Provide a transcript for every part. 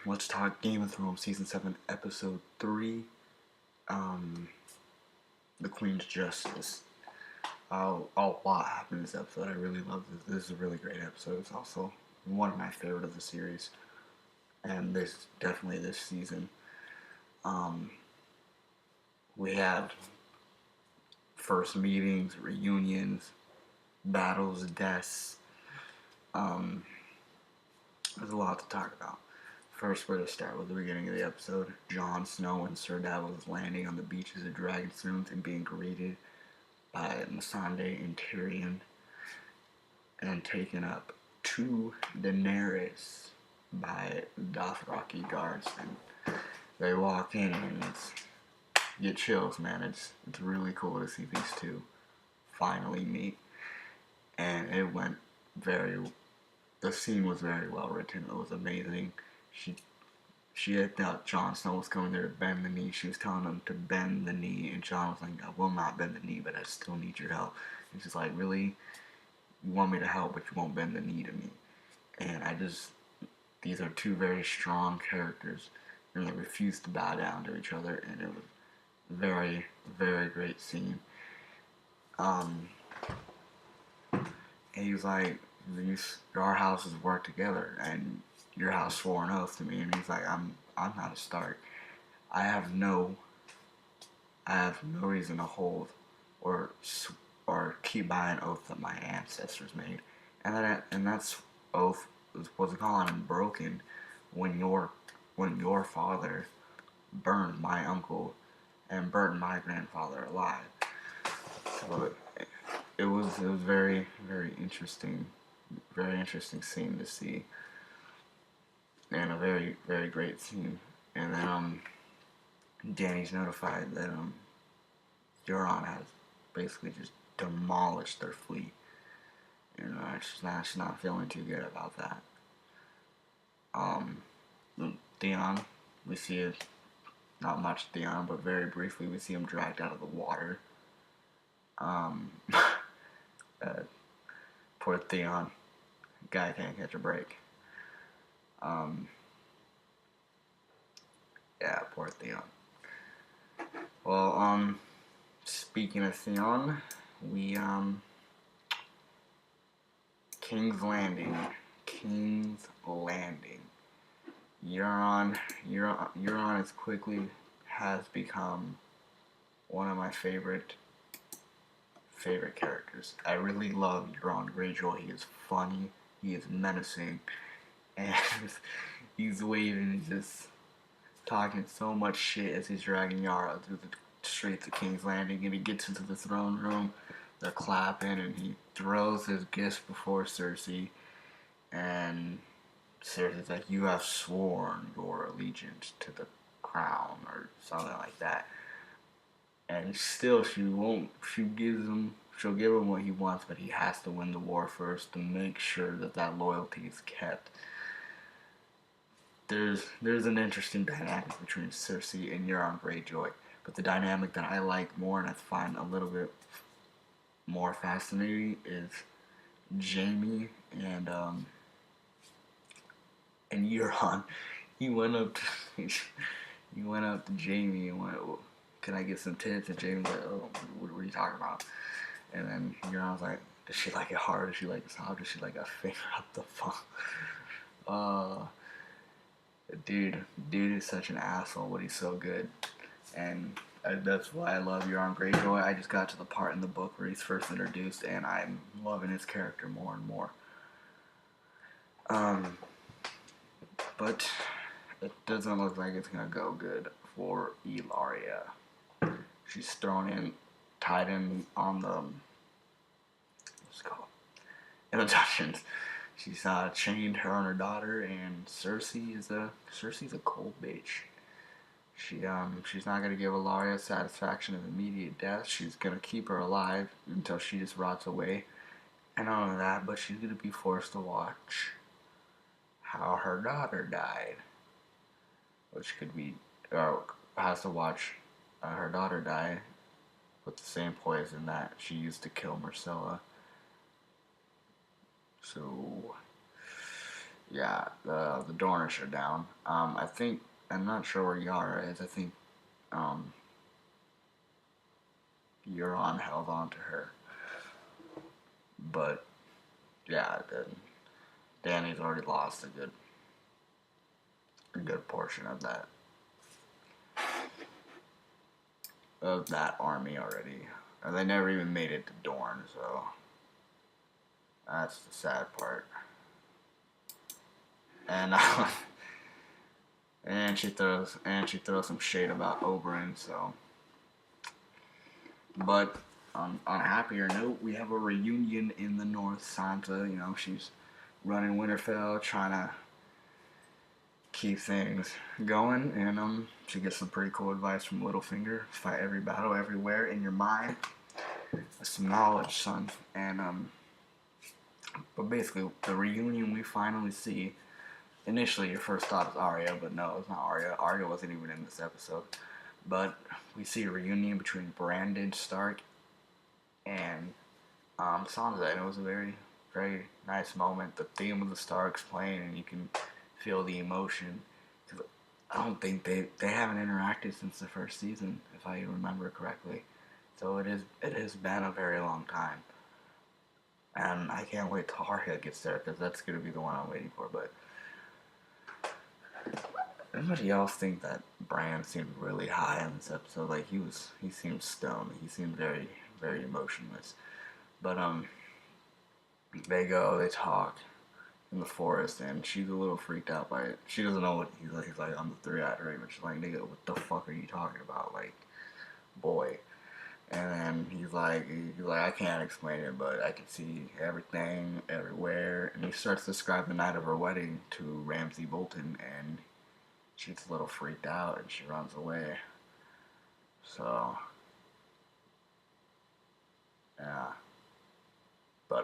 let's talk Game of Thrones season 7 episode 3, um the Queen's Justice. A lot happened in this episode. I really love this. This is a really great episode. It's also one of my favorite of the series, and this definitely this season. Um, we had first meetings, reunions, battles, deaths. Um, there's a lot to talk about. First, we're to start with the beginning of the episode. Jon Snow and Sir Davos landing on the beaches of Dragonstone and being greeted by Missandei and Tyrion, and taken up to Daenerys by Dothraki guards. And they walk in, and you get chills, man. It's really cool to see these two finally meet, and it went very. The scene was very well written. It was amazing. She had thought Jon Snow was coming there to bend the knee. She was telling him to bend the knee, and Jon was like, "I will not bend the knee, but I still need your help." And she's like, "Really? You want me to help, but you won't bend the knee to me?" And these are two very strong characters, and they refuse to bow down to each other, and it was very, very great scene. Um, and he was like, our houses work together, and your house swore an oath to me. And he's like, I'm not a Stark. I have no reason to hold or keep by an oath that my ancestors made, and that's oath was gone and broken when your father burned my uncle and burned my grandfather alive. So it was very, very interesting scene to see, and a very, very great scene. And then Dany's notified that Euron has basically just demolished their fleet, and she's not feeling too good about that. Theon, we see it, not much Theon, but very briefly we see him dragged out of the water. Poor Theon, guy can't catch a break. Yeah, poor Theon. Well, speaking of Theon, we King's Landing. Euron is quickly has become one of my favorite characters. I really love Euron Greyjoy. He is funny, he is menacing, and he's waving, just talking so much shit as he's dragging Yara through the streets of King's Landing, and he gets into the throne room. They're clapping, and he throws his gifts before Cersei, and Cersei's like, "You have sworn your allegiance to the crown," or something like that. And still, she'll give him what he wants, but he has to win the war first to make sure that loyalty is kept. There's an interesting dynamic between Cersei and Euron Greyjoy, but the dynamic that I like more and I find a little bit more fascinating is Jaime and Euron. He went up to Jaime and went, "Oh, can I get some tips?" And Jaime's like, "Oh, what are you talking about?" And then Euron's like, "Does she like it hard? Does she like it soft? Does she like a finger up the phone?" Dude is such an asshole, but he's so good. And that's why I love Euron Greyjoy. I just got to the part in the book where he's first introduced, and I'm loving his character more and more. But it doesn't look like it's gonna go good for Ellaria. She's tied in on the what's it called? In the dungeons. She's chained her and her daughter, and Cersei's a cold bitch. She's not gonna give Ellaria satisfaction of immediate death. She's gonna keep her alive until she just rots away. And not only that, but she's gonna be forced to watch how her daughter died, which could be, or has to watch her daughter die with the same poison that she used to kill Myrcella. So yeah, the Dornish are down. I think I'm not sure where Yara is. I think um, Euron held on to her, but yeah, then Danny's already lost a good portion of that army already. And they never even made it to Dorne, so that's the sad part. And and she throws some shade about Oberyn, so. But on a happier note, we have a reunion in the North. Sansa, she's running Winterfell, trying to keep things going, and she gets some pretty cool advice from Littlefinger: fight every battle everywhere in your mind. That's some knowledge, son. And but basically, the reunion we finally see. Initially, your first thought is Arya, but no, it's not Arya. Arya wasn't even in this episode. But we see a reunion between Brandon Stark and Sansa, and it was a very, very nice moment. The theme of the Starks playing, and you can feel the emotion. I don't think they haven't interacted since the first season, if I remember correctly. So it has been a very long time, and I can't wait till Arya gets there because that's gonna be the one I'm waiting for. But anybody else think that Bran seemed really high in this episode? Like he seemed stoned. He seemed very, very emotionless. But they talk in the forest, and she's a little freaked out by it. She doesn't know what he's like. He's like, I'm the three-eyed raven. She's like, nigga, what the fuck are you talking about? Like, boy. And then he's like, I can't explain it, but I can see everything, everywhere. And he starts to describe the night of her wedding to Ramsay Bolton, and she's a little freaked out, and she runs away. So, yeah. But,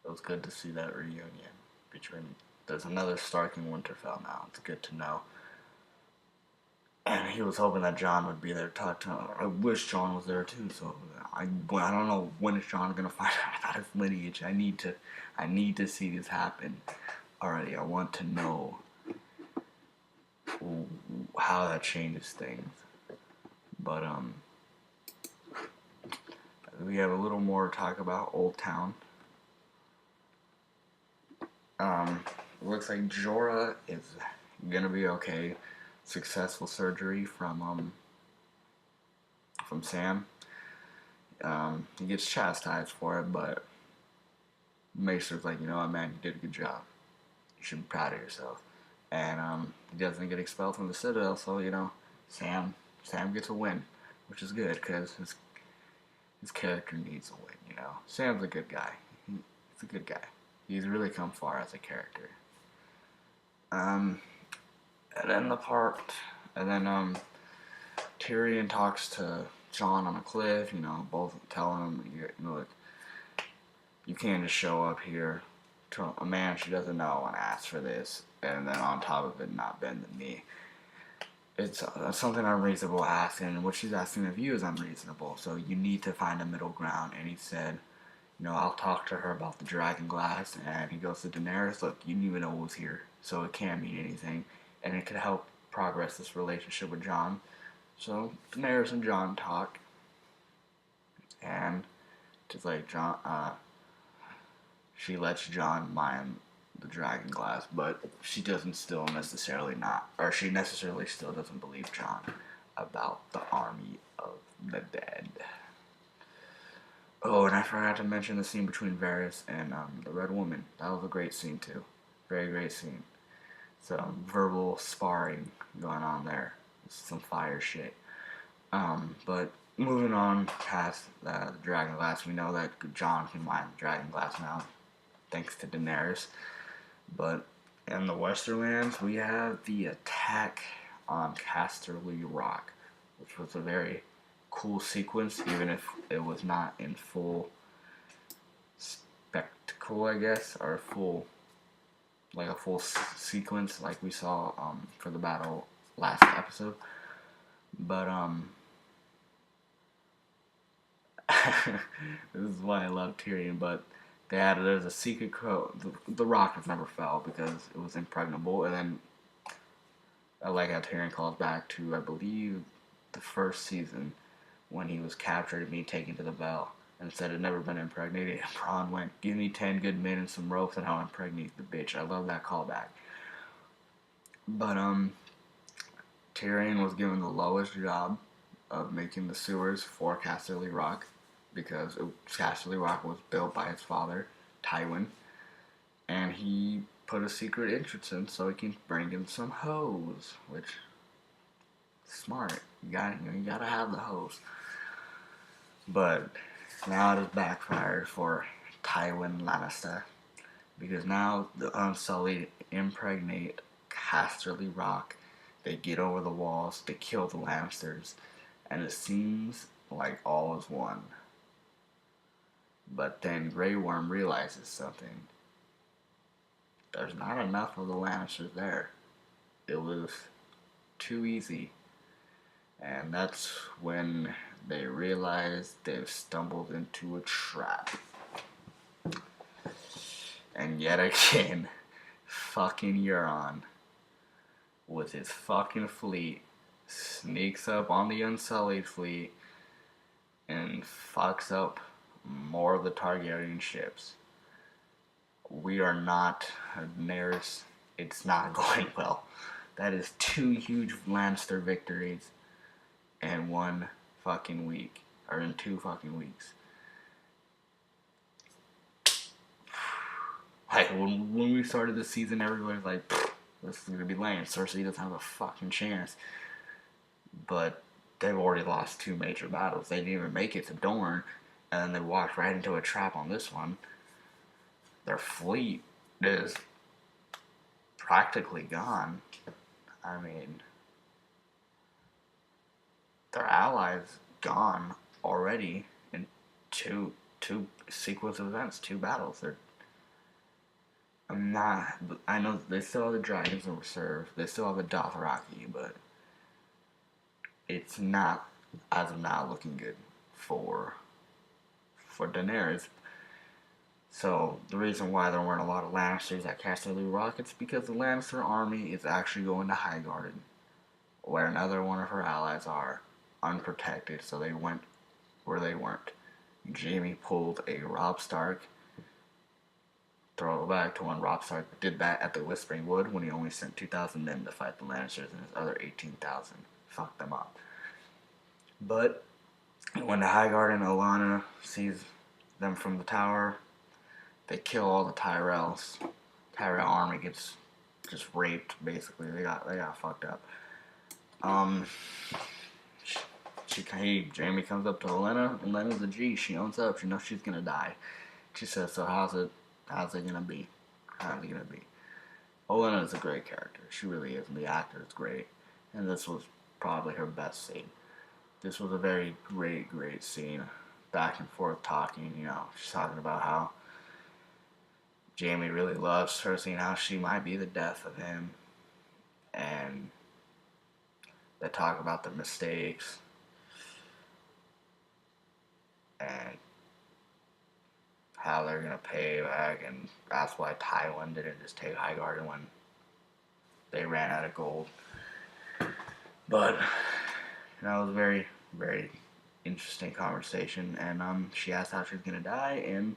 it was good to see that reunion between. There's another Stark in Winterfell now. It's good to know. And he was hoping that Jon would be there to talk to him. I wish Jon was there too. So I don't know when is Jon gonna find out about his lineage. I need to see this happen already. I want to know how that changes things. But we have a little more to talk about Old Town. It looks like Jorah is gonna be okay. Successful surgery from Sam. He gets chastised for it, but Maester's like, you know what, man, you did a good job. You should be proud of yourself. And he doesn't get expelled from the Citadel, so Sam gets a win, which is good because his character needs a win. Sam's a good guy. He's a good guy. He's really come far as a character. And then Tyrion talks to Jon on a cliff. Both telling him, look, you can't just show up here to a man she doesn't know and ask for this, and then on top of it not bend the knee. It's something unreasonable asking, and what she's asking of you is unreasonable. So you need to find a middle ground. And he said, I'll talk to her about the dragon glass. And he goes to Daenerys, look, you didn't even know what was here, so it can't mean anything, and it could help progress this relationship with Jon. So Daenerys and Jon talk, and just like Jon, she lets Jon mine the dragon glass, but she necessarily still doesn't believe Jon about the army of the dead. Oh, and I forgot to mention the scene between Varys and the Red Woman. That was a great scene too. Very great scene. Some verbal sparring going on there. Some fire shit. But moving on past the dragon glass, we know that Jon can mine the dragon glass now, thanks to Daenerys. But in the Westerlands, we have the attack on Casterly Rock, which was a very cool sequence, even if it was not in full spectacle, I guess, or a full sequence like we saw for the battle last episode. But this is why I love Tyrion. But there's a secret code. The rock has never fell because it was impregnable, and then I like how Tyrion calls back to, I believe, the first season when he was captured and being taken to the Bell and said it never been impregnated. And Bronn went, "Give me 10 good men and some ropes and I'll impregnate the bitch." I love that callback. But Tyrion was given the lowest job of making the sewers for Casterly Rock because Casterly Rock was built by his father, Tywin, and he put a secret entrance in so he can bring in some hoes, which smart. You gotta have the hoes. But now it has backfired for Tywin Lannister because now the Unsullied impregnate Casterly Rock. They get over the walls, they kill the Lannisters, and it seems like all is one. But then Grey Worm realizes something. There's not enough of the Lannisters there. It was too easy. And that's when they realize they've stumbled into a trap. And yet again, fucking Euron, with his fucking fleet, sneaks up on the Unsullied fleet and fucks up more of the Targaryen ships. We are not Daenerys. It's not going well. That is 2 huge Lannister victories in 1 fucking week. Or in 2 fucking weeks. Like, when we started the season, everybody was like, this is going to be lame. Cersei doesn't have a fucking chance. But they've already lost 2 major battles. They didn't even make it to Dorne. And then they walked right into a trap on this one. Their fleet is practically gone. I mean, their allies gone already in two sequence of events, 2 battles. I know they still have the dragons in reserve. They still have the Dothraki, but it's not, as of now, looking good for Daenerys. So the reason why there weren't a lot of Lannisters at Casterly Rock is because the Lannister army is actually going to Highgarden, where another one of her allies are, unprotected, so they went where they weren't. Jaime pulled a Robb Stark. Throw it back to when Robb Stark did that at the Whispering Wood when he only sent 2,000 men to fight the Lannisters and his other 18,000 fucked them up. But when the Highgarden Olenna sees them from the tower, they kill all the Tyrells. Tyrell army gets just raped, basically. They got fucked up. Jaime comes up to Olenna. Olenna's a G. She owns up. She knows she's gonna die. She says, "So how's it gonna be? How's it gonna be?" Olenna is a great character. She really is, and the actor is great. And this was probably her best scene. This was a very great scene. Back and forth talking. She's talking about how Jaime really loves Cersei and how she might be the death of him. And they talk about the mistakes. And how they're going to pay back. And that's why Tywin didn't just take Highgarden when they ran out of gold. But it was a very, very interesting conversation. And she asked how she was going to die. And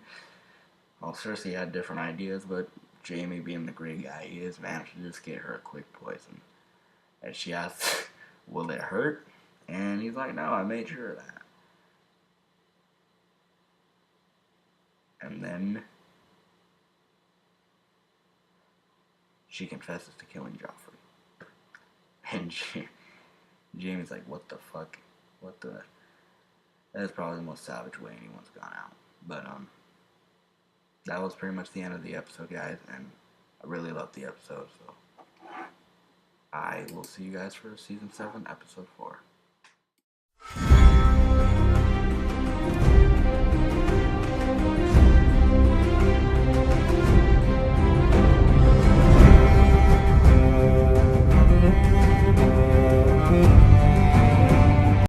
well, Cersei had different ideas, but Jaime, being the great guy he is, managed to just get her a quick poison. And she asked, "Will it hurt?" And he's like, "No, I made sure of that." And then she confesses to killing Joffrey. And Jaime's like, "What the fuck? What the..." That is probably the most savage way anyone's gone out. But that was pretty much the end of the episode, guys, and I really loved the episode, so I will see you guys for Season 7, Episode 4.